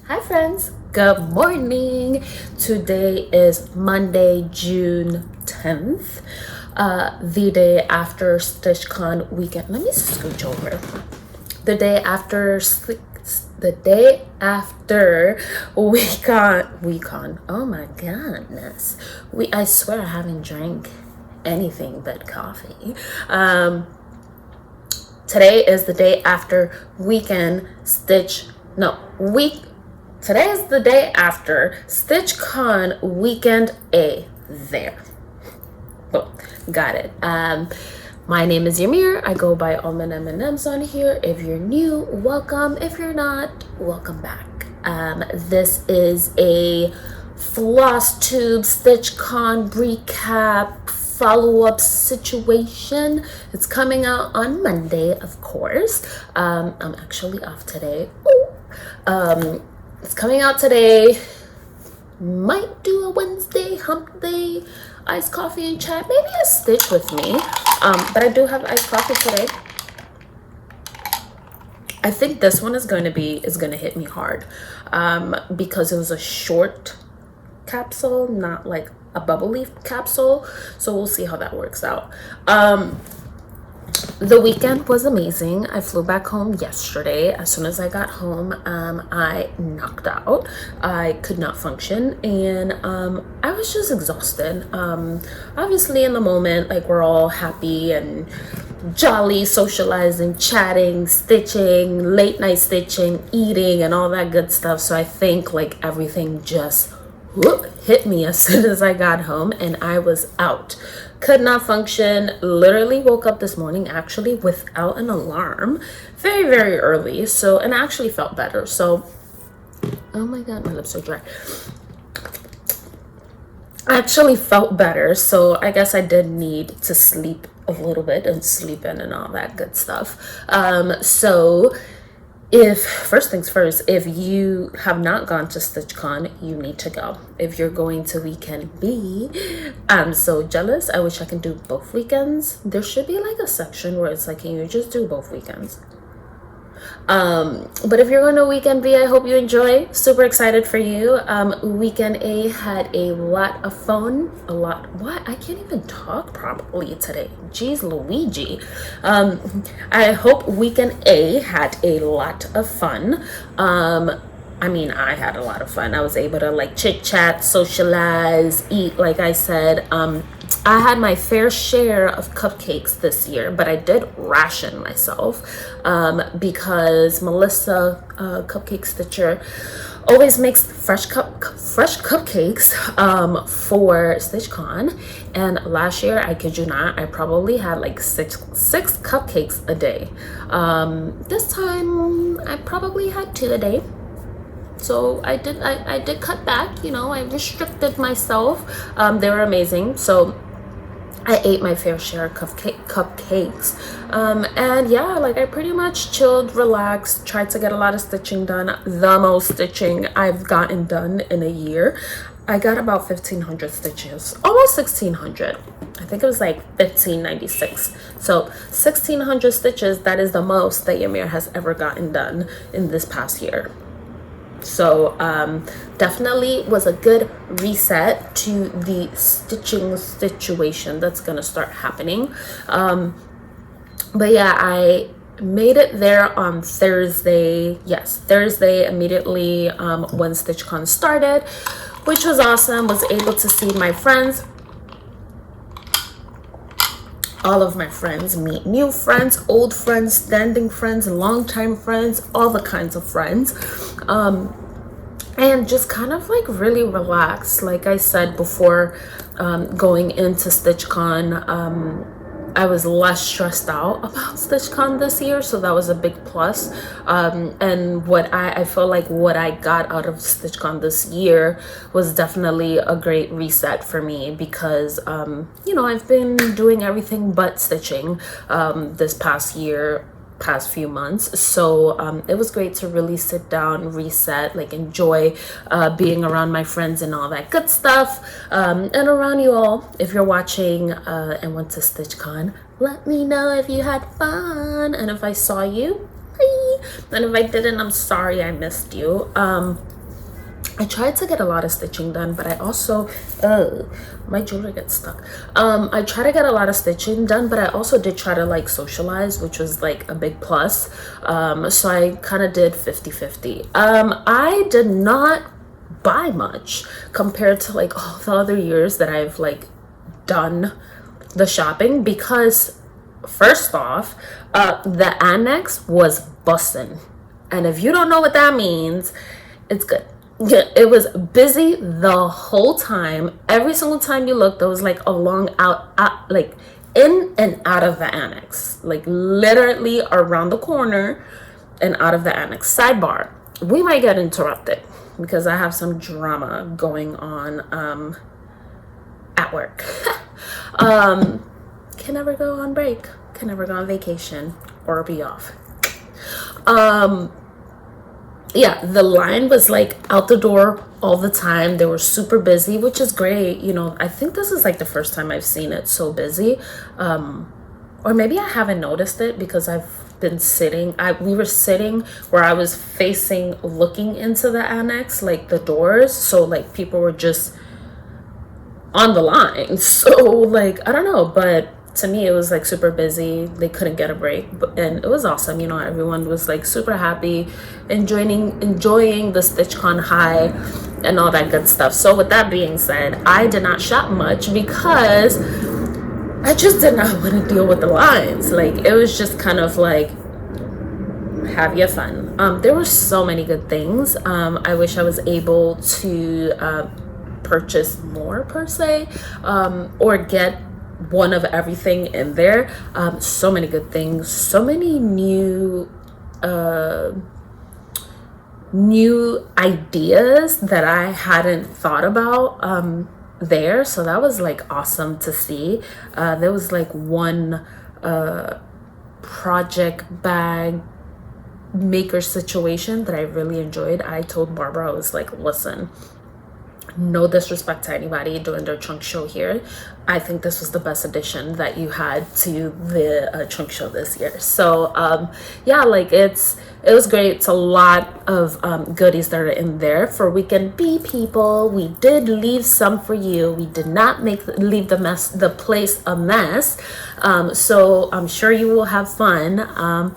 Hi friends, good morning. Today is Monday, June 10th, the day after StitchCon weekend. Let me scooch over. The day after weekon. Oh my goodness. I swear I haven't drank anything but coffee. Today is the day after weekend Today is the day after StitchCon Weekend A. There. Boom. Got it. My name is Ymir. I go by AlmondMnMs on here. If you're new, welcome. If you're not, welcome back. This is a Flosstube StitchCon recap follow-up situation. It's coming out on Monday, of course. I'm actually off today. It's coming out today. Might do a Wednesday hump day, iced coffee and chat, maybe a stitch with me. But I do have iced coffee today. I think this one is going to hit me hard, because it was a short capsule, not like a bubble leaf capsule. So we'll see how that works out. The weekend was amazing. I flew back home yesterday. As soon as I got home, I knocked out. I could not function, and I was just exhausted. Obviously in the moment, like, we're all happy and jolly, socializing, chatting, stitching, late night stitching, eating, and all that good stuff. So I think like everything just hit me as soon as I got home, and I was out. Could not function. Literally woke up this morning actually without an alarm, very, very early. So, and I actually felt better. So, oh my God, my lips are dry. I actually felt better. So I guess I did need to sleep a little bit and sleep in and all that good stuff. So first things first, if you have not gone to StitchCon, you need to go. If you're going to weekend B, I'm so jealous. I wish I can do both weekends. There should be like a section where it's like, can you just do both weekends? But if you're going to weekend B, I hope you enjoy. Super excited for you. Weekend A had a lot of fun. I can't even talk properly today. Jeez Luigi. I hope weekend A had a lot of fun. I mean, I had a lot of fun. I was able to like chit chat, socialize, eat. Like I said, I had my fair share of cupcakes this year, but I did ration myself, because Melissa, Cupcake Stitcher, always makes fresh cupcakes for StitchCon. And last year, I kid you not, I probably had like six cupcakes a day. This time I probably had 2 a day. So I did cut back, I restricted myself. They were amazing. So I ate my fair share of cupcakes. And yeah, like I pretty much chilled, relaxed, tried to get a lot of stitching done. The most stitching I've gotten done in a year. I got about 1,500 stitches, almost 1,600. I think it was like 1,596. So 1,600 stitches, that is the most that Ymir has ever gotten done in this past year. So definitely was a good reset to the stitching situation that's gonna start happening. But yeah, I made it there on Thursday. Yes, Thursday immediately when StitchCon started, which was awesome. Was able to see my friends, all of my friends, meet new friends, old friends, standing friends, longtime friends, all the kinds of friends. And just kind of like really relax. Like I said before, going into StitchCon, I was less stressed out about StitchCon this year, so that was a big plus. And what I feel like what I got out of StitchCon this year was definitely a great reset for me, because I've been doing everything but stitching this past few months. So it was great to really sit down, reset, like enjoy being around my friends and all that good stuff, and around you all. If you're watching and went to StitchCon, let me know if you had fun, and if I saw you, bye. And if I didn't, I'm sorry I missed you. I tried to get a lot of stitching done, but I also, my jewelry gets stuck. I try to get a lot of stitching done, but I also did try to like socialize, which was like a big plus. So I kind of did 50-50. I did not buy much compared to like all the other years that I've like done the shopping, because first off, the annex was bussin'. And if you don't know what that means, it's good. It was busy the whole time. Every single time you looked, there was like a long out like in and out of the annex, like literally around the corner and out of the annex. Sidebar, we might get interrupted because I have some drama going on at work. Can never go on break, can never go on vacation or be off. Yeah, the line was like out the door all the time. They were super busy, which is great. You know, I think this is like the first time I've seen it so busy. Or maybe I haven't noticed it because I've been sitting. We were sitting where I was facing, looking into the annex, like the doors. So like people were just on the line. So like, I don't know, but to me it was like super busy. They couldn't get a break, and it was awesome. You know, everyone was like super happy, enjoying the StitchCon high and all that good stuff. So with that being said, I did not shop much because I just did not want to deal with the lines. Like, it was just kind of like, have your fun. There were so many good things. I wish I was able to purchase more per se, or get one of everything in there. So many good things, so many new ideas that I hadn't thought about there. So that was like awesome to see. There was like one project bag maker situation that I really enjoyed. I told Barbara, I was like, listen, no disrespect to anybody doing their chunk show here, I think this was the best addition that you had to the chunk show this year. So yeah, like it was great. It's a lot of goodies that are in there for Weekend B people. We did leave some for you. We did not leave the place a mess. So I'm sure you will have fun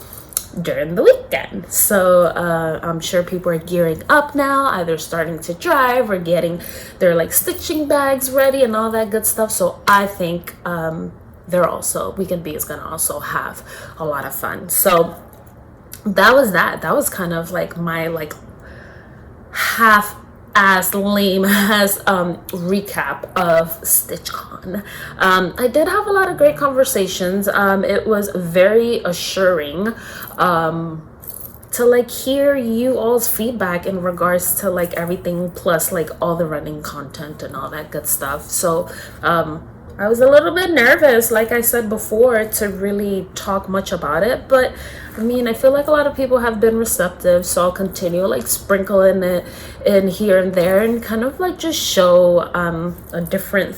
during the weekend. So I'm sure people are gearing up now, either starting to drive or getting their like stitching bags ready and all that good stuff. So I think Weekend B is gonna also have a lot of fun. So that was kind of like my like half-ass lame ass recap of StitchCon. I did have a lot of great conversations. It was very assuring to like hear you all's feedback in regards to like everything, plus like all the running content and all that good stuff. So I was a little bit nervous, like I said before, to really talk much about it, but I mean, I feel like a lot of people have been receptive, so I'll continue like sprinkling it in here and there and kind of like just show a different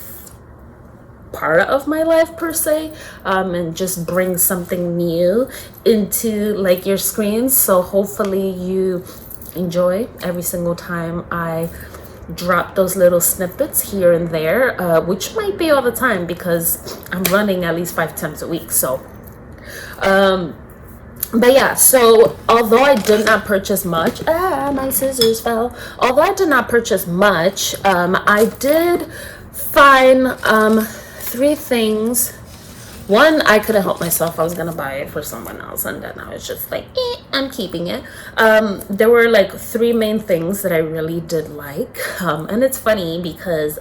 part of my life per se, and just bring something new into like your screens. So hopefully you enjoy every single time I drop those little snippets here and there, which might be all the time because I'm running at least 5 times a week. So but yeah, so although I did not purchase much, my scissors fell. Although I did not purchase much, I did find 3 things. One, I couldn't help myself. I was gonna buy it for someone else, and then I was just like, I'm keeping it. There were like 3 main things that I really did like, and it's funny because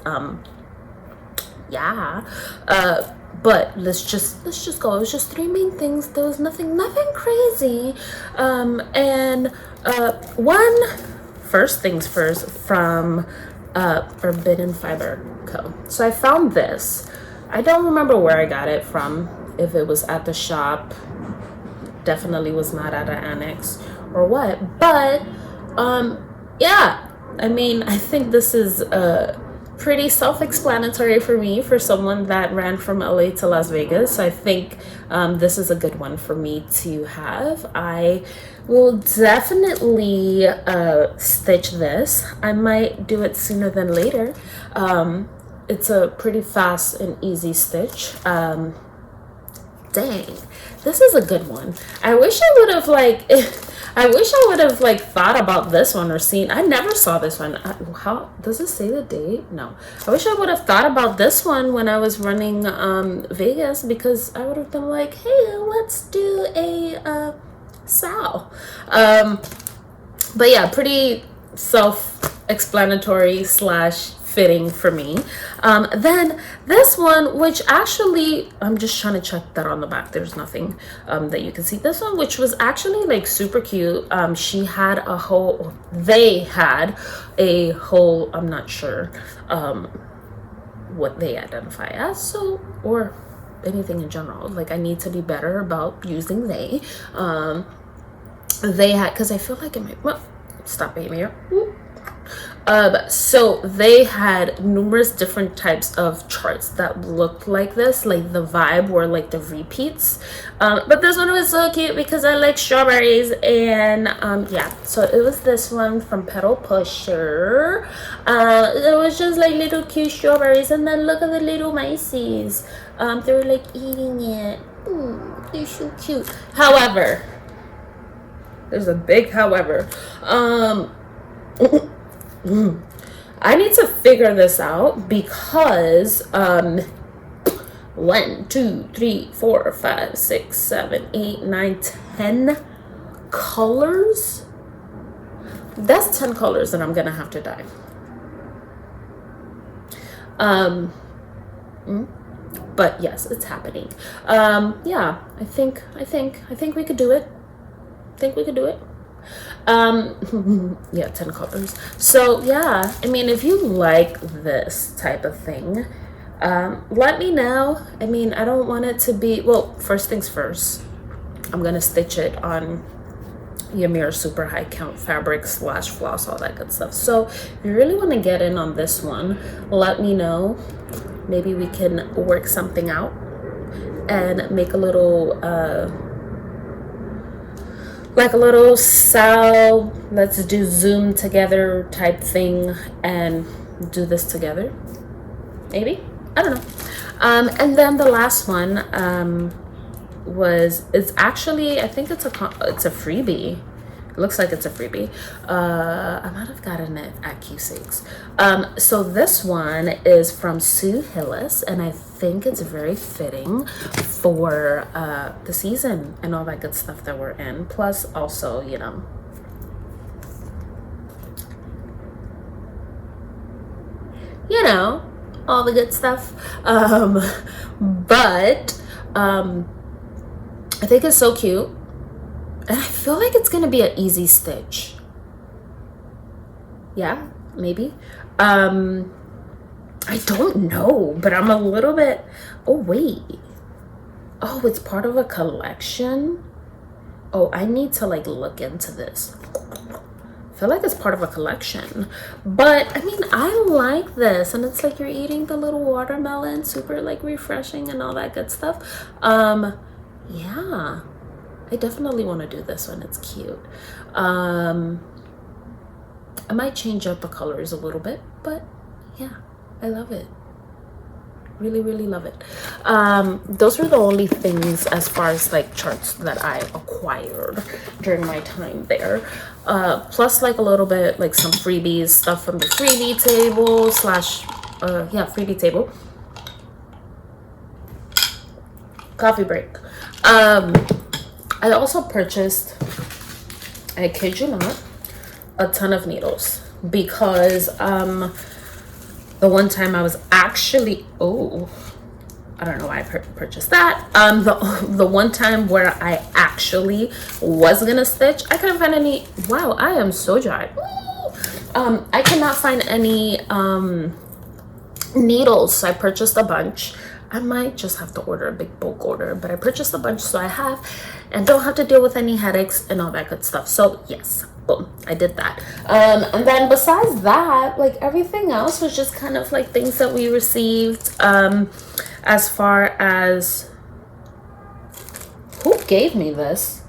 yeah, but let's just go. It was just 3 main things. There was nothing crazy. And first things first, from Forbidden Fiber Co. So I found this. I don't remember where I got it from, if it was at the shop, definitely was not at an annex or what, but yeah, I mean, I think this is pretty self-explanatory for me, for someone that ran from LA to Las Vegas. I think this is a good one for me to have. I will definitely stitch this. I might do it sooner than later. It's a pretty fast and easy stitch. Dang, this is a good one. I wish I would have thought about this one or seen. I never saw this one. How does it say the date? No. I wish I would have thought about this one when I was running Vegas, because I would have been like, hey, let's do a Sal. But yeah, pretty self-explanatory slash fitting for me. Then this one, which actually, I'm just trying to check that on the back there's nothing that you can see. This one, which was actually like super cute. She had a whole, they had a whole, I'm not sure what they identify as, so, or anything in general. Like, I need to be better about using they. They had, because I feel like it might, well, stop behavior. So they had numerous different types of charts that looked like this, like the vibe were like the repeats, but this one was so cute because I like strawberries. And yeah, so it was this one from Pedal Pusher. It was just like little cute strawberries, and then look at the little mices. They were like eating it. They're so cute. However, there's a big however. I need to figure this out because 1, 2, 3, 4, 5, 6, 7, 8, 9, 10 colors. That's 10 colors that I'm gonna have to dye. But yes, it's happening. Yeah, I think we could do it. Yeah, 10 colors. So yeah, I mean, if you like this type of thing, let me know. I mean, I don't want it to be, well, first things first, I'm gonna stitch it on Yamir super high count fabric slash floss, all that good stuff. So if you really want to get in on this one, let me know. Maybe we can work something out and make a little like a little Sal, let's do Zoom together type thing and do this together. Maybe, I don't know. And then the last one it's actually, I think it's a freebie. It looks like it's a freebie. I might have gotten it at Q6. So this one is from Sue Hillis, and I think it's very fitting for the season and all that good stuff that we're in. Plus, also, you know, all the good stuff. But I think it's so cute. And I feel like it's gonna be an easy stitch. Yeah, maybe. I don't know, but I'm a little bit, oh wait. Oh, it's part of a collection? Oh, I need to like look into this. I feel like it's part of a collection. But I mean, I like this, and it's like you're eating the little watermelon, super like refreshing and all that good stuff. Yeah. I definitely want to do this one. It's cute. I might change up the colors a little bit, but yeah, I love it. Really, really love it. Those were the only things as far as like charts that I acquired during my time there. Plus like a little bit like some freebies, stuff from the freebie table slash, yeah, freebie table. Coffee break. I also purchased, I kid you not, a ton of needles because the one time I was actually, oh, I don't know why I purchased that. The one time where I actually was gonna stitch, I couldn't find any. Wow, I am so dry. I cannot find any needles, so I purchased a bunch. I might just have to order a big bulk order, but I purchased a bunch so I have and don't have to deal with any headaches and all that good stuff. So yes, boom, I did that. And then besides that, like everything else was just kind of like things that we received. As far as who gave me this?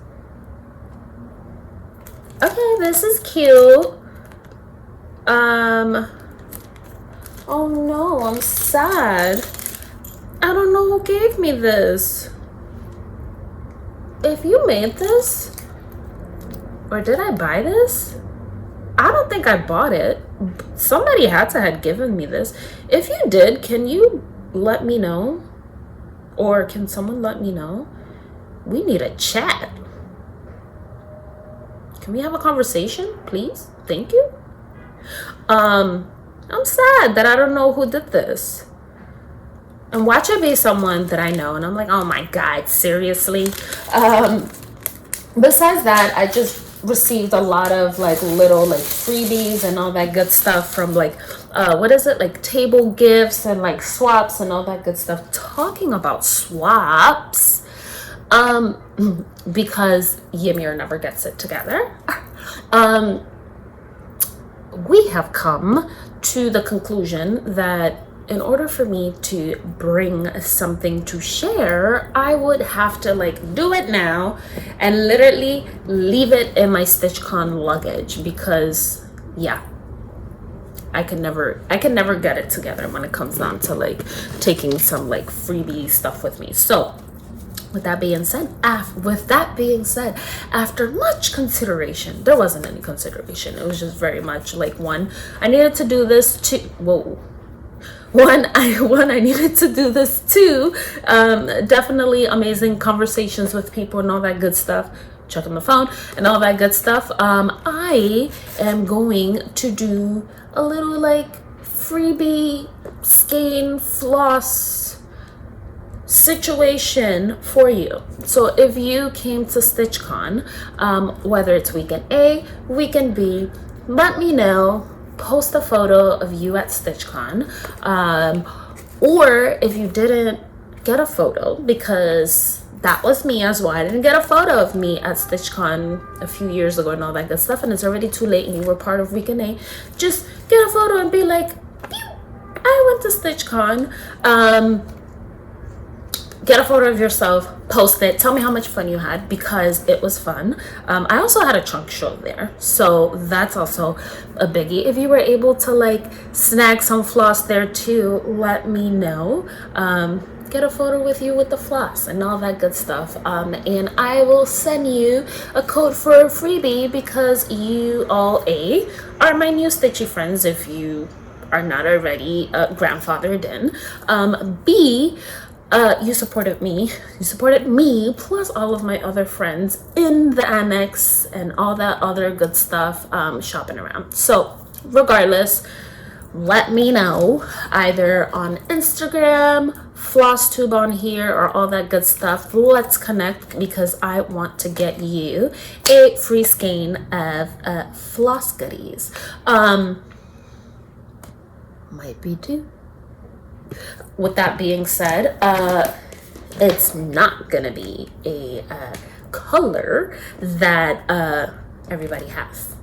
Okay, this is cute. Oh no, I'm sad. I don't know who gave me this. If you made this, or did I buy this? I don't think I bought it. Somebody had to have given me this. If you did, can you let me know? Or can someone let me know? We need a chat. Can we have a conversation, please? Thank you. I'm sad that I don't know who did this. And watch it be someone that I know, and I'm like, oh my God, seriously? Besides that, I just received a lot of like little like freebies and all that good stuff from like, what is it? Like table gifts and like swaps and all that good stuff. Talking about swaps, because Ymir never gets it together. We have come to the conclusion that in order for me to bring something to share, I would have to like do it now and literally leave it in my StitchCon luggage, because yeah, I can never get it together when it comes down to like taking some like freebie stuff with me. So with that being said, after much consideration, there wasn't any consideration. It was just very much like, one, I needed to do this. I needed to do this too. Definitely amazing conversations with people and all that good stuff. Checking the phone and all that good stuff. I am going to do a little like freebie skein floss situation for you. So if you came to StitchCon, whether it's weekend A, weekend B, let me know. Post a photo of you at StitchCon, or if you didn't get a photo, because that was me as well. I didn't get a photo of me at StitchCon a few years ago and all that good stuff, and it's already too late and you were part of weekend A. Just get a photo and be like, I went to StitchCon. Get a photo of yourself, post it, tell me how much fun you had, because it was fun. I also had a chunk show there, so that's also a biggie. If you were able to like snag some floss there too, let me know. Get a photo with you with the floss and all that good stuff, and I will send you a code for a freebie, because you all are my new Stitchy friends if you are not already grandfathered in. B, you supported me plus all of my other friends in the annex and all that other good stuff, shopping around. So regardless, let me know either on Instagram, Flosstube on here, or all that good stuff. Let's connect, because I want to get you a free skein of floss goodies. Might be two. With that being said, it's not gonna be a color that everybody has.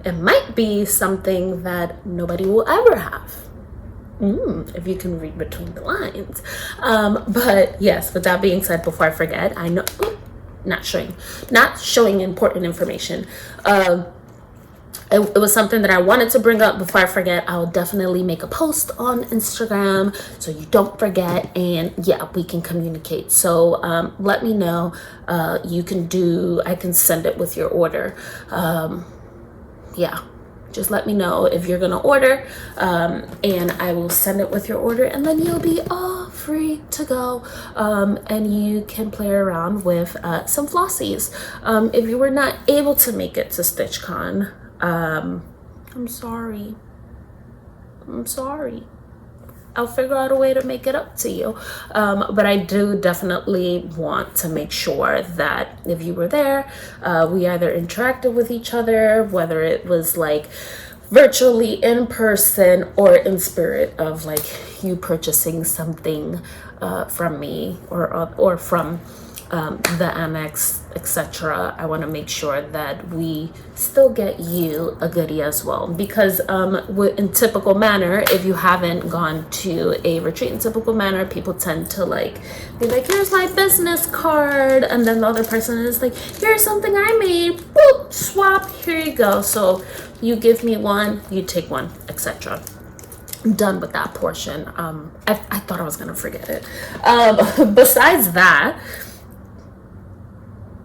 It might be something that nobody will ever have. If you can read between the lines. But yes, with that being said, before I forget, I know, not showing important information. It was something that I wanted to bring up before I forget. I'll definitely make a post on Instagram so you don't forget, and yeah, we can communicate. So let me know. I can send it with your order. Yeah, just let me know if you're gonna order, and I will send it with your order, and then you'll be all free to go, and you can play around with some flossies. If you were not able to make it to StitchCon, I'm sorry. I'll figure out a way to make it up to you. But I do definitely want to make sure that if you were there, we either interacted with each other, whether it was like virtually, in person, or in spirit of like you purchasing something from me or from the Amex, etc. I want to make sure that we still get you a goodie as well, because in typical manner, if you haven't gone to a retreat in typical manner, people tend to like be like, here's my business card, and then the other person is like, here's something I made, boop, swap, here you go. So you give me one, you take one, etc. Done with that portion. I thought I was gonna forget it. Besides that,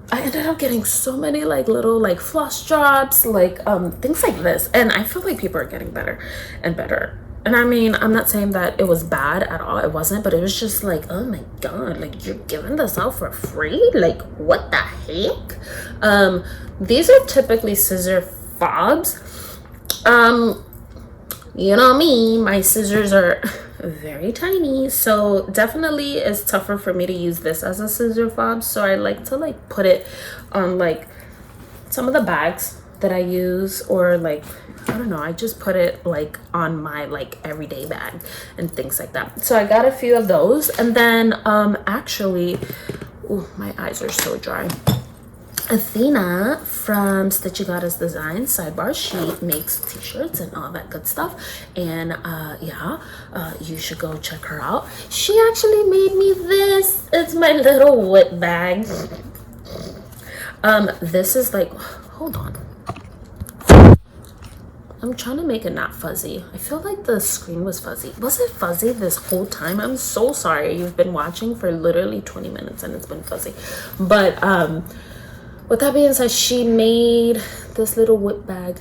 I ended up getting so many like little like floss drops, like things like this, and I feel like people are getting better and better. And I mean, I'm not saying that it was bad at all, it wasn't, but it was just like, oh my god, like you're giving this out for free, like what the heck. These are typically scissor fobs. You know me, my scissors are very tiny, so definitely it's tougher for me to use this as a scissor fob. So I like to like put it on like some of the bags that I use, or like, I don't know, I just put it like on my like everyday bag and things like that. So I got a few of those, and then actually, oh, my eyes are so dry. Athena from Stitchy Goddess Designs sidebar, she makes t-shirts and all that good stuff, and you should go check her out. She actually made me this. It's my little whip bag. This is like, hold on, I'm trying to make it not fuzzy. I feel like the screen was fuzzy. Was it fuzzy this whole time? I'm so sorry. You've been watching for literally 20 minutes and it's been fuzzy. But with that being said, she made this little whip bag,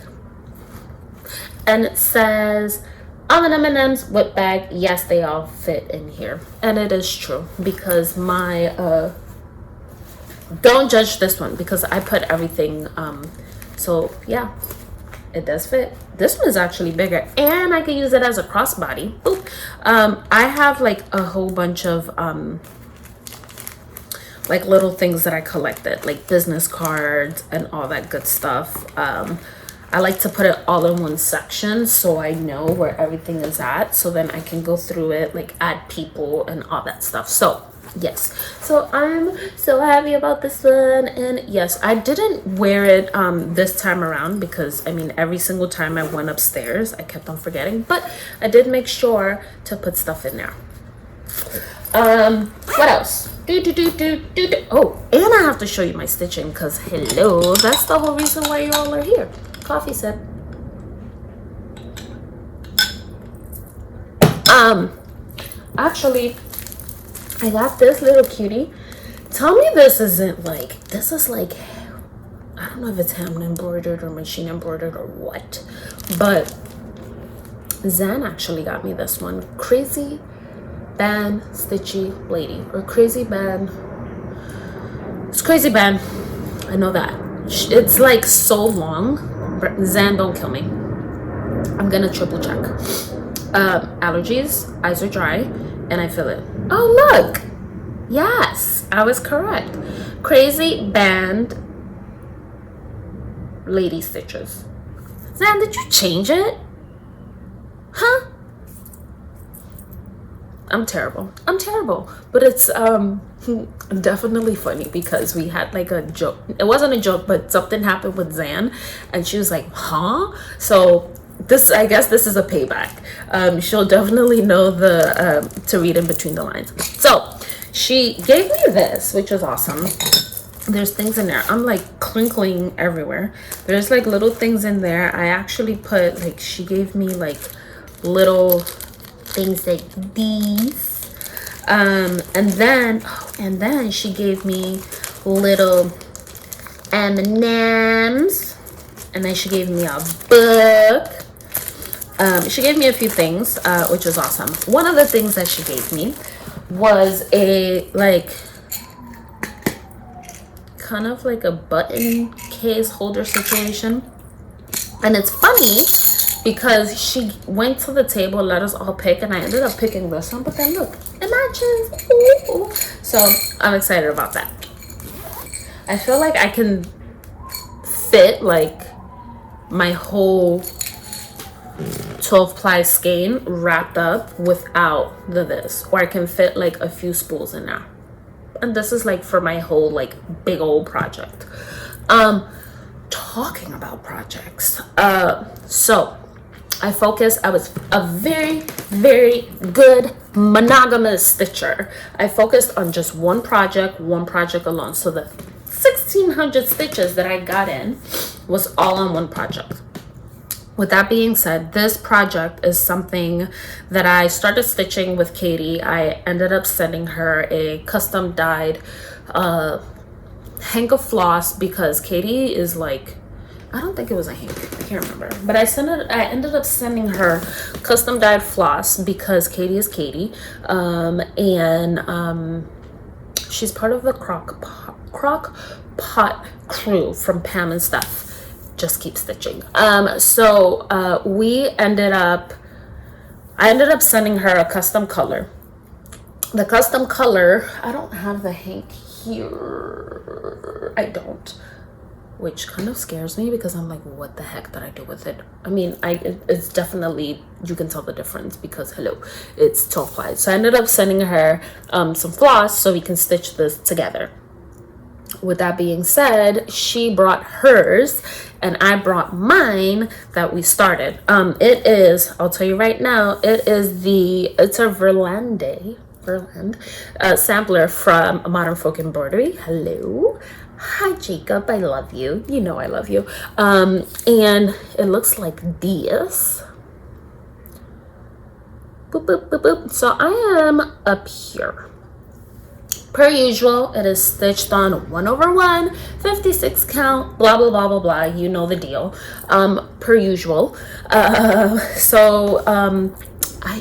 and it says AlmondMnMs whip bag. Yes, they all fit in here, and it is true, because my don't judge this one because I put everything. So yeah, it does fit. This one is actually bigger, and I can use it as a crossbody. Boop. I have like a whole bunch of like little things that I collected, like business cards and all that good stuff. I like to put it all in one section so I know where everything is at, so then I can go through it, like add people and all that stuff. So yes, so I'm so happy about this one. And yes, I didn't wear it this time around, because I mean, every single time I went upstairs I kept on forgetting, but I did make sure to put stuff in there. What else? Oh, and I have to show you my stitching, because hello, that's the whole reason why you all are here. Coffee said. Actually, I got this little cutie. Tell me this isn't like, this is like, I don't know if it's hand embroidered or machine embroidered or what, but Zan actually got me this one. Crazy Band Stitchy Lady, or Crazy Band. It's Crazy Band. I know that. It's like so long. Zan, don't kill me. I'm gonna triple check. Allergies, eyes are dry, and I feel it. Oh look! Yes, I was correct. Crazy Band Lady Stitches. Zan, did you change it? Huh? I'm terrible, but it's definitely funny, because we had like a joke. It wasn't a joke, but something happened with Zan, and she was like, huh? So this, I guess this is a payback. She'll definitely know the to read in between the lines. So she gave me this, which was awesome. There's things in there. I'm like crinkling everywhere. There's like little things in there. I actually put like, she gave me like little things like these, and then she gave me little M&Ms, and then she gave me a book. She gave me a few things, which was awesome. One of the things that she gave me was a like kind of like a button case holder situation, and it's funny because she went to the table, let us all pick, and I ended up picking this one, but then look, it matches. Ooh. So I'm excited about that. I feel like I can fit like my whole 12 ply skein wrapped up without the this, or I can fit like a few spools in there. And this is like for my whole like big old project. Talking about projects, so I was a very, very good monogamous stitcher. I focused on just one project alone. So the 1600 stitches that I got in was all on one project. With that being said, this project is something that I started stitching with Katie. I ended up sending her a custom dyed hank of floss because Katie is like, I don't think it was a hank, I can't remember, but I ended up sending her custom dyed floss because Katie is Katie, and she's part of the crock pot crew from Pam and Steph. Just keep stitching. So I ended up sending her a custom color. The custom color, I don't have the hank here. I don't, which kind of scares me because I'm like, what the heck did I do with it? I mean, it's definitely, you can tell the difference because hello, it's 12 ply. So I ended up sending her some floss so we can stitch this together. With that being said, she brought hers and I brought mine that we started. It is, I'll tell you right now, it's a Verland sampler from Modern Folk Embroidery. Hello. Hi Jacob, I love you. You know I love you. And it looks like this. Boop, boop, boop, boop. So I am up here. Per usual, it is stitched on 1/1, 56 count, blah, blah, blah, blah, blah. You know the deal. Per usual. I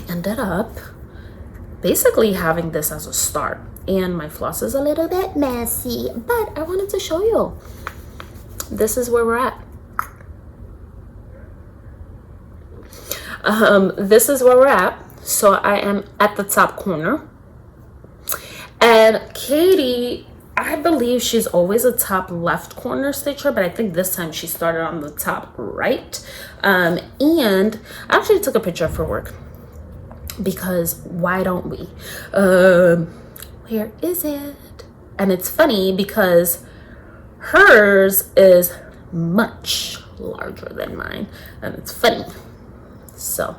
ended up basically having this as a start. And my floss is a little bit messy, but I wanted to show you. This is where we're at. This is where we're at. So I am at the top corner. And Katie, I believe she's always a top left corner stitcher, but I think this time she started on the top right. And I actually took a picture for work because why don't we? Where is it? And it's funny because hers is much larger than mine, and it's funny. So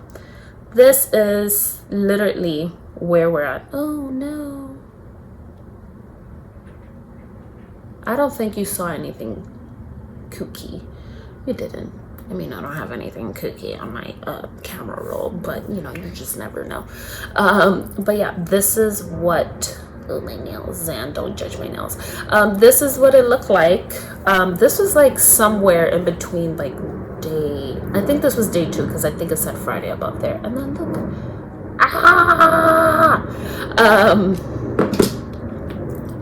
this is literally where we're at. Oh no. I don't think you saw anything kooky. You didn't. I mean, I don't have anything kooky on my camera roll, but you know, you just never know. But yeah, this is what, oh my nails, Zan, don't judge my nails. This is what it looked like. This was like somewhere in between like day, I think this was day 2 because I think it said Friday above there. And then look,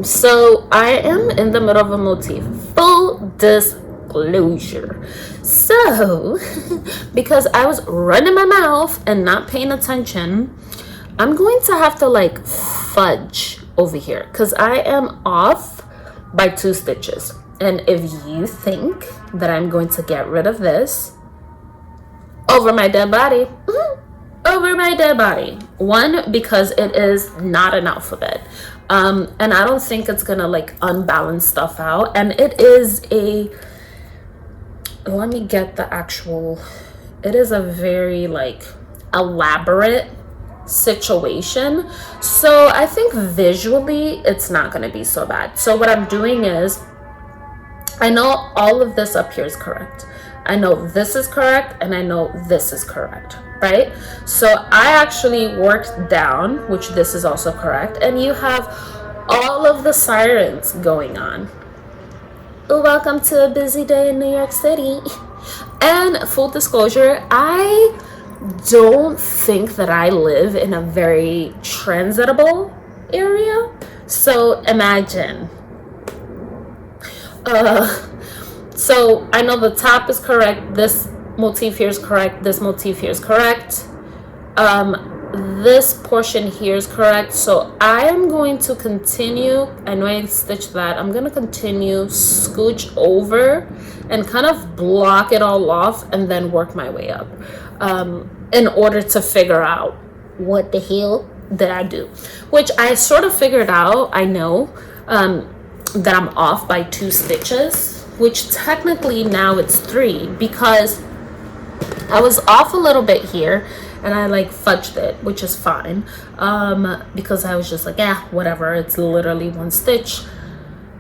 so I am in the middle of a motif, full disclosure. So because I was running my mouth and not paying attention, I'm going to have to like fudge over here because I am off by 2 stitches. And if you think that I'm going to get rid of this over my dead body, over my dead body. 1, because it is not an alphabet. And I don't think it's gonna like unbalance stuff out. And it is let me get the actual, it is a very like elaborate situation. So I think visually it's not gonna be so bad. So what I'm doing is, I know all of this up here is correct. I know this is correct and I know this is correct, right? So I actually worked down, which this is also correct, and you have all of the sirens going on. Welcome to a busy day in New York City. And full disclosure, I don't think that I live in a very transitable area. So imagine. So I know the top is correct, this motif here is correct, this motif here is correct. this portion here is correct, so I am going to continue. I know I stitched that. I'm going to continue, scooch over and kind of block it all off and then work my way up, in order to figure out what the hell did I do, which I sort of figured out. I know that I'm off by 2 stitches, which technically now it's 3, because I was off a little bit here and I like fudged it, which is fine, because I was just like, yeah, whatever, it's literally 1 stitch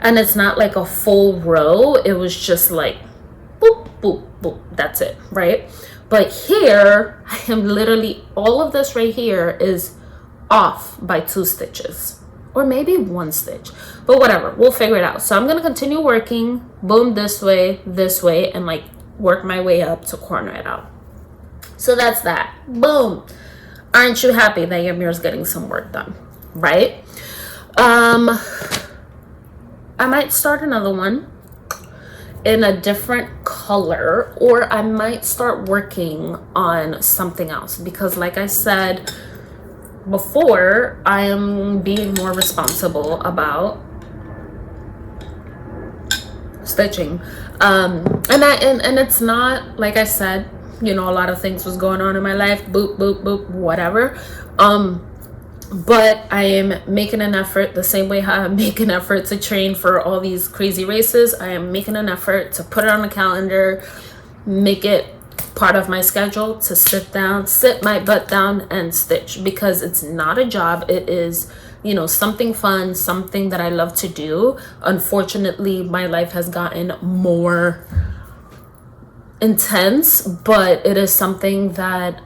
and it's not like a full row. It was just like boop boop boop, that's it, right? But here I am literally, all of this right here is off by 2 stitches, or maybe 1 stitch, but whatever, we'll figure it out. So I'm gonna continue working, boom, this way, and like work my way up to corner it out. So that's that. Boom. Aren't you happy that your mirror's getting some work done, right? I might start another one in a different color, or I might start working on something else, because like I said before, I am being more responsible about stitching, and it's not, like I said, you know, a lot of things was going on in my life, boop boop boop, whatever, but I am making an effort, the same way how I make an effort to train for all these crazy races. I am making an effort to put it on the calendar, make it part of my schedule, to sit my butt down and stitch, because it's not a job. It is, you know, something fun, something that I love to do. Unfortunately, my life has gotten more intense, but it is something that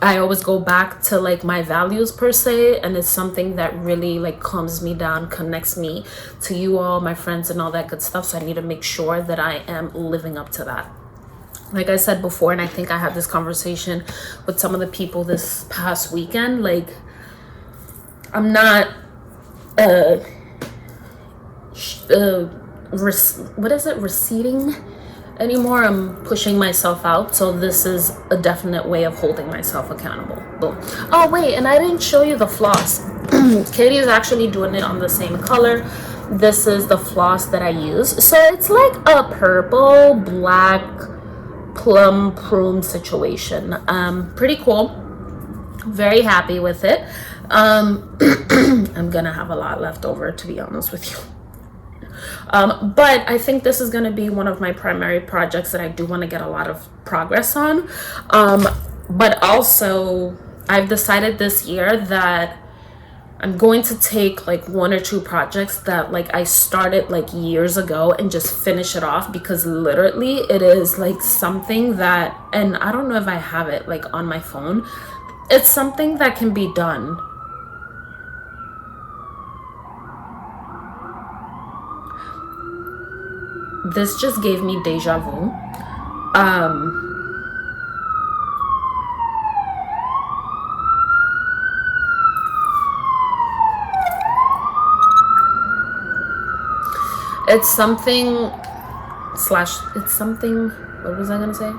I always go back to, like my values per se, and it's something that really like calms me down, connects me to you all, my friends, and all that good stuff. So I need to make sure that I am living up to that. Like I said before, and I think I had this conversation with some of the people this past weekend, like I'm not receding anymore. I'm pushing myself out. So this is a definite way of holding myself accountable. Boom. Oh wait, and I didn't show you the floss. Katie is actually doing it on the same color. This is the floss that I use. So it's like a purple black plum prune situation. Pretty cool. Very happy with it. I'm gonna have a lot left over, to be honest with you. But I think this is going to be one of my primary projects that I do want to get a lot of progress on. But also, I've decided this year that I'm going to take like 1 or 2 projects that like I started like years ago and just finish it off, because literally it is like something that, and I don't know if I have it like on my phone, it's something that can be done. This just gave me deja vu. It's something, what was I gonna say?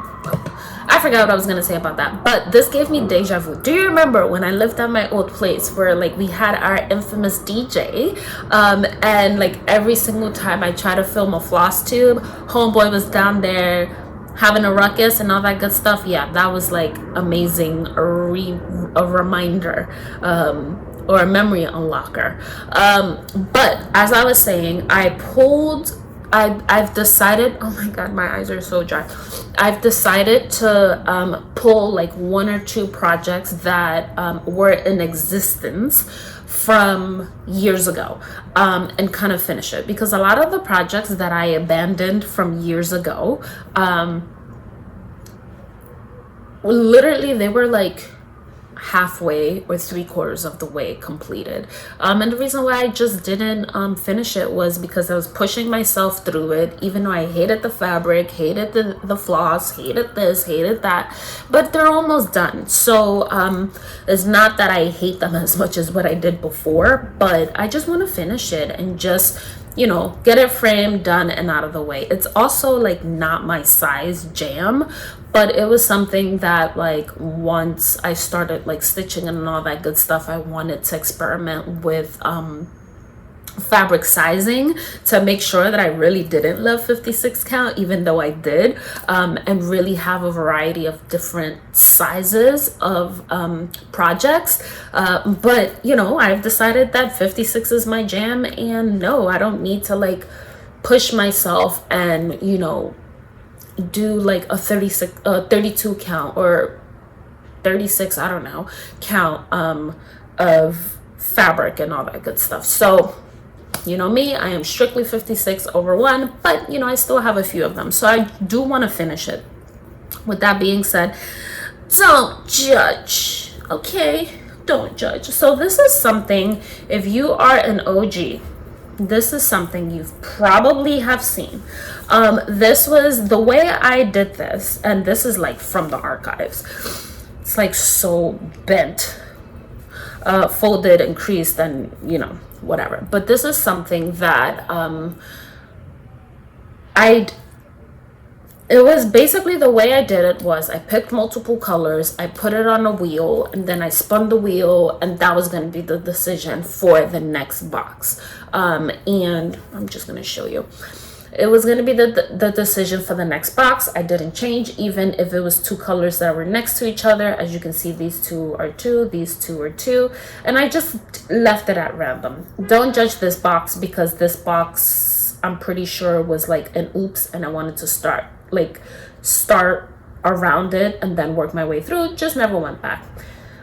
I forgot what I was gonna say about that, but this gave me deja vu. Do you remember when I lived at my old place where like we had our infamous DJ, and like every single time I try to film a Flosstube, homeboy was down there having a ruckus and all that good stuff? Yeah, that was like amazing, a reminder, or a memory unlocker. But as I was saying, I've decided, oh my god, my eyes are so dry. I've decided to pull like 1 or 2 projects that were in existence from years ago, and kind of finish it, because a lot of the projects that I abandoned from years ago, literally they were like halfway or 3/4 of the way completed, and the reason why I just didn't finish it was because I was pushing myself through it, even though I hated the fabric, hated the floss, hated this, hated that, but they're almost done. So it's not that I hate them as much as what I did before, but I just want to finish it and just you know, get it framed, done, and out of the way. It's also like not my size jam, but it was something that like once I started like stitching and all that good stuff, I wanted to experiment with fabric sizing to make sure that I really didn't love 56 count, even though I did, and really have a variety of different sizes of projects. But you know, I've decided that 56 is my jam, and no, I don't need to like push myself and, you know, do like a 32 count or 36, I don't know, count of fabric and all that good stuff. So you know me, I am strictly 56 over 1, but you know, I still have a few of them, so I do want to finish it. With that being said, don't judge, okay? Don't judge. So this is something, if you are an OG, this is something you've probably have seen. This was the way I did this, and this is like from the archives. It's like so bent, folded and creased, and you know, whatever. But this is something that it was basically the way I did it was I picked multiple colors, I put it on a wheel, and then I spun the wheel, and that was going to be the decision for the next box. And I'm just going to show you. It was going to be the decision for the next box. I didn't change, even if it was two colors that were next to each other. As you can see, these two are 2, these two are 2, and I just left it at random. Don't judge this box, because this box, I'm pretty sure, was like an oops, and I wanted to start around it and then work my way through. Just never went back.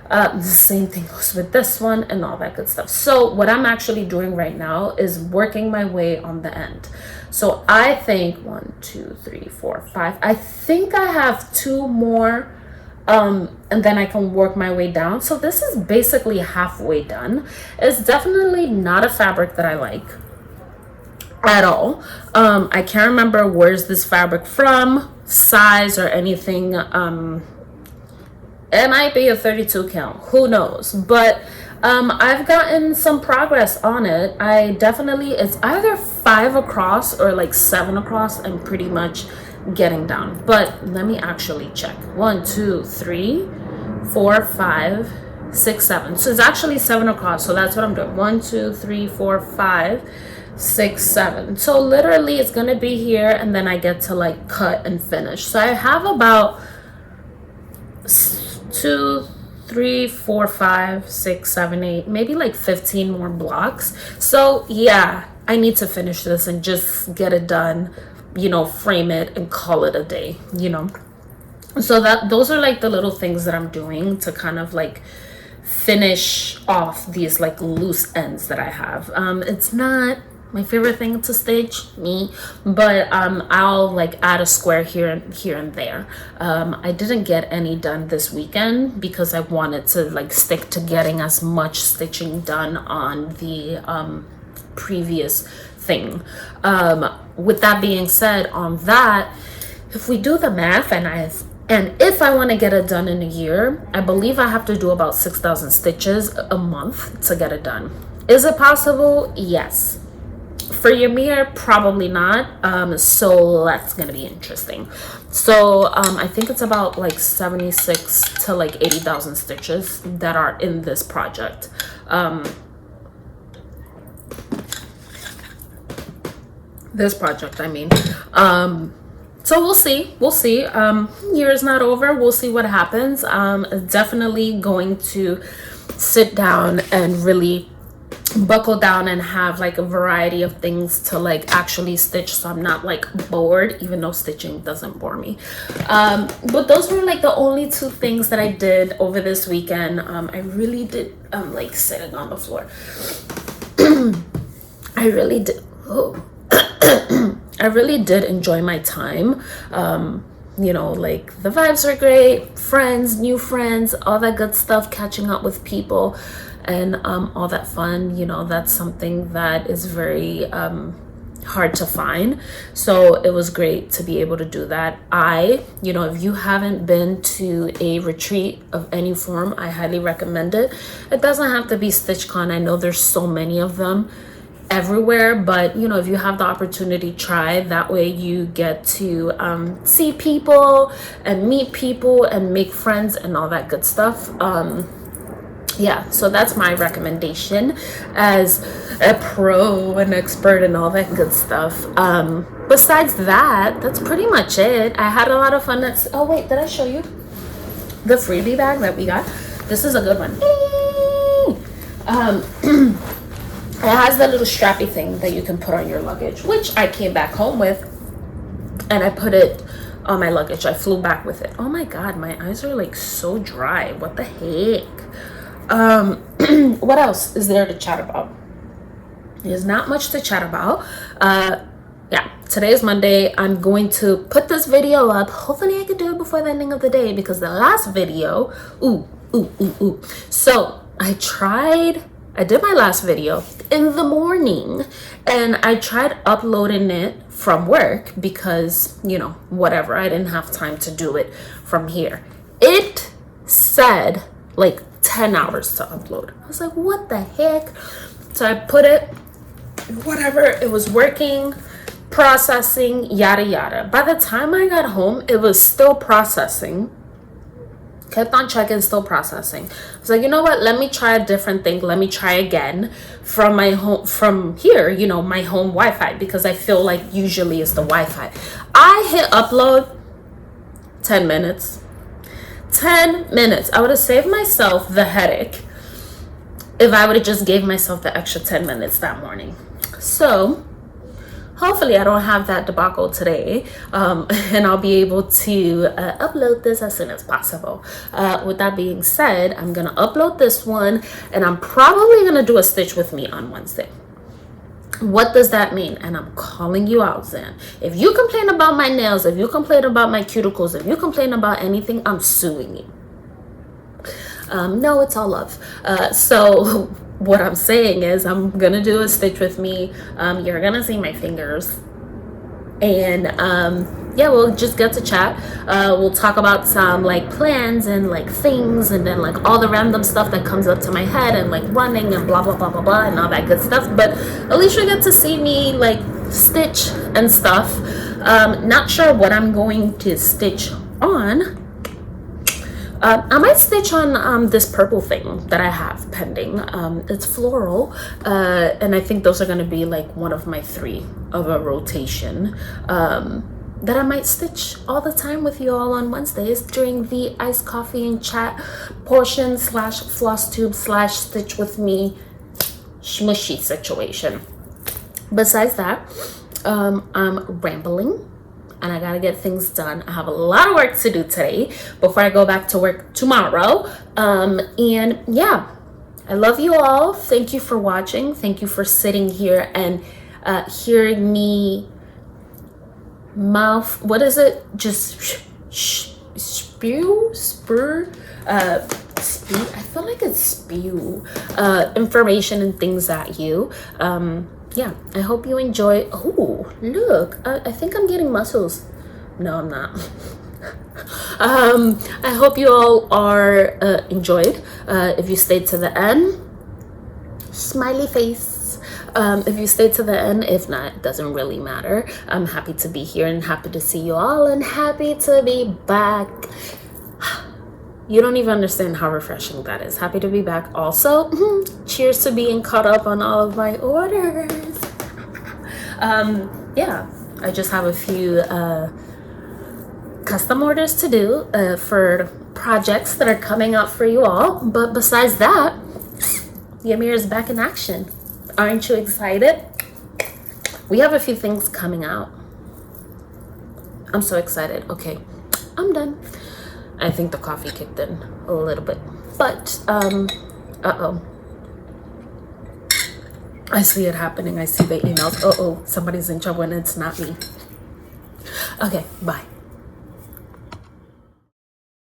The same thing goes with this one and all that good stuff. So what I'm actually doing right now is working my way on the end. So I think 1, 2, 3, 4, 5. I think I have 2 more, and then I can work my way down. So this is basically halfway done. It's definitely not a fabric that I like at all. I can't remember where's this fabric from, size or anything. It might be a 32 count, who knows, but I've gotten some progress on it. I definitely, it's either 5 across or like 7 across. I'm pretty much getting down, but let me actually check. 1, 2, 3, 4, 5, 6, 7. So it's actually 7 across, so that's what I'm doing. 1, 2, 3, 4, 5, 6, 7. So literally it's gonna be here, and then I get to like cut and finish. So I have about 2, 3, 4, 5, 6, 7, 8, maybe like 15 more blocks. So yeah, I need to finish this and just get it done, you know, frame it and call it a day, you know. So those are like the little things that I'm doing to kind of like finish off these like loose ends that I have. It's not my favorite thing to stitch, but I'll like add a square here and there. I didn't get any done this weekend because I wanted to like stick to getting as much stitching done on the previous thing. With that being said, on that, if we do the math, and if I want to get it done in a year, I believe I have to do about 6,000 stitches a month to get it done. Is it possible? Yes. For Ymir, probably not. So that's gonna be interesting. So I think it's about like 76 to like 80,000 stitches that are in this project. This project, I mean. So we'll see. Year is not over. We'll see what happens. Definitely going to sit down and really buckle down and have like a variety of things to like actually stitch, so I'm not like bored, even though stitching doesn't bore me. But those were like the only 2 things that I did over this weekend. I really did like sitting on the floor. I really did I really did enjoy my time. You know, like the vibes are great, friends, new friends, all that good stuff, catching up with people and all that fun. You know, that's something that is very hard to find. So it was great to be able to do that. You know, if you haven't been to a retreat of any form, I highly recommend it. It doesn't have to be StitchCon. I know there's so many of them. everywhere, but you know, if you have the opportunity, try. That way you get to see people and meet people and make friends and all that good stuff. Yeah, so that's my recommendation as a pro, an expert, and all that good stuff. Besides that, that's pretty much it. I had a lot of fun. Oh wait, did I show you the freebie bag that we got? This is a good one. It has that little strappy thing that you can put on your luggage, which I came back home with, and I put it on my luggage. I flew back with it. Oh my god, my eyes are like so dry. What the heck? What else is there to chat about? There's not much to chat about. Yeah, today is Monday. I'm going to put this video up. Hopefully I can do it before the ending of the day, because the last video, so I did my last video in the morning, and I tried uploading it from work because, you know, whatever, I didn't have time to do it from here. It said like 10 hours to upload. I was like, what the heck? So I put it, whatever, it was working, processing, yada yada. By the time I got home, it was still processing. Kept on checking, still processing. I was like, you know what, let me try a different thing. Let me try again from my home, from here, you know, my home Wi-Fi, because I feel like usually it's the Wi-Fi. I hit upload, 10 minutes. 10 minutes. I would have saved myself the headache if I would have just gave myself the extra 10 minutes that morning. So hopefully I don't have that debacle today, and I'll be able to upload this as soon as possible. With that being said, I'm gonna upload this one, and I'm probably gonna do a stitch with me on Wednesday. What does that mean? And I'm calling you out, Zan. If you complain about my nails, if you complain about my cuticles, if you complain about anything, I'm suing you. No, it's all love. So what I'm saying is I'm gonna do a stitch with me. You're gonna see my fingers, and yeah, we'll just get to chat. We'll talk about some like plans and like things, and then like all the random stuff that comes up to my head, and like running and blah blah blah blah blah and all that good stuff. But at least you get to see me like stitch and stuff. Not sure what I'm going to stitch on. I might stitch on this purple thing that I have pending. It's floral, and I think those are going to be like one of my 3 of a rotation that I might stitch all the time with you all on Wednesdays during the iced coffee and chat portion / Flosstube / stitch with me smushy situation. Besides that, I'm rambling, and I gotta get things done. I have a lot of work to do today before I go back to work tomorrow. And yeah, I love you all. Thank you for watching. Thank you for sitting here and hearing me mouth, what is it? Just spew. I feel like it's spew information and things at you. Yeah, I hope you enjoy. Oh, look, I think I'm getting muscles. No, I'm not. I hope you all are enjoyed. If you stayed to the end, smiley face. If you stayed to the end, if not, it doesn't really matter. I'm happy to be here and happy to see you all and happy to be back. You don't even understand how refreshing that is. Happy to be back also. Cheers to being caught up on all of my orders. Yeah, I just have a few custom orders to do for projects that are coming up for you all. But besides that, Ymir is back in action. Aren't you excited? We have a few things coming out. I'm so excited. Okay, I'm done. I think the coffee kicked in a little bit, but uh-oh, I see it happening. I see the emails. Uh-oh, somebody's in trouble and it's not me. Okay, bye.